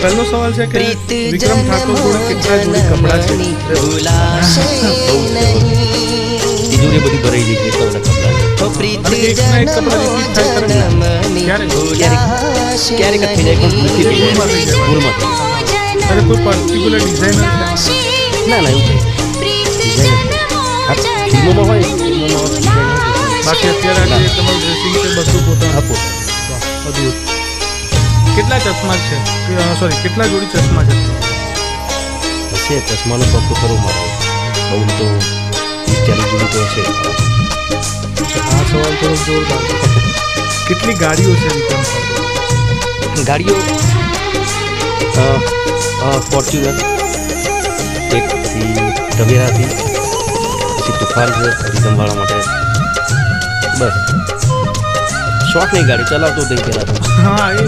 પહેલો સવાલ છે કે વિક્રમ ઠાકોર જોડે કેટલા જોડી કપડા છે? તિજોરી બધી ભરાઈ ગઈ છે એટલા બધા કપડા અને એકના એક કપડા રિપીટ થાય ખરા? ક્યારેક જ થઈ જાય પણ નથી થઈ જાય ભૂલમાં થઈ જાય. અરે કોઈ પર્ટિક્યુલર ડિઝાઇનર છે? ના એવું નહીં ફિલ્મોમાં હોય બાકી અત્યારે આ જે તમારું ડ્રેસિંગ છે બધું પોતાનું આપો અદભુત. કેટલા ચશ્મા છે? સોરી, કેટલા જોડી ચશ્મા છે? હશે ચશ્માનો શોખ તો ખરો મારો બહુ તો 40 જોડી તો હશે. આ સવાલ થોડો જોરદાર છે. કેટલી ગાડીઓ છે વિક્રમ ઠાકોર? ગાડીઓ ફોર્ચ્યુનર એક ટવેરાથી પછી તુફાન છે રીધમવાળા માટે બસ શોખ નહીં ગાડી ચલાવતો થઈ પહેલાં તો. હા એ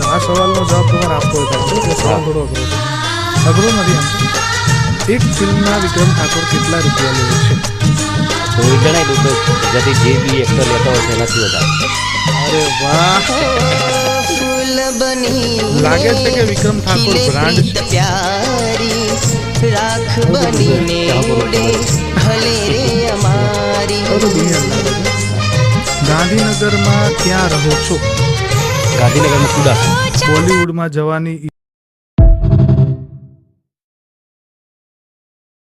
આ સવાલનો જવાબ તમારે આપવો હોય તો સવાલ થોડો અઘરો છે. અઘરો નથી આમ. એક ફિલ્મના વિક્રમ ઠાકોર કેટલા રૂપિયા લે છે? તો એ જણાવી દઉં તો જેથી જે બી એક્ટર લેતા હોય તેનાથી વધારે. અરે વાહ, લાગે છે કે વિક્રમ ઠાકોર બ્રાન્ડ છે. ગાંધીનગરમાં ક્યાં રહો છો? ગાંધીનગરમાં કુડા બોલિવૂડમાં જવાની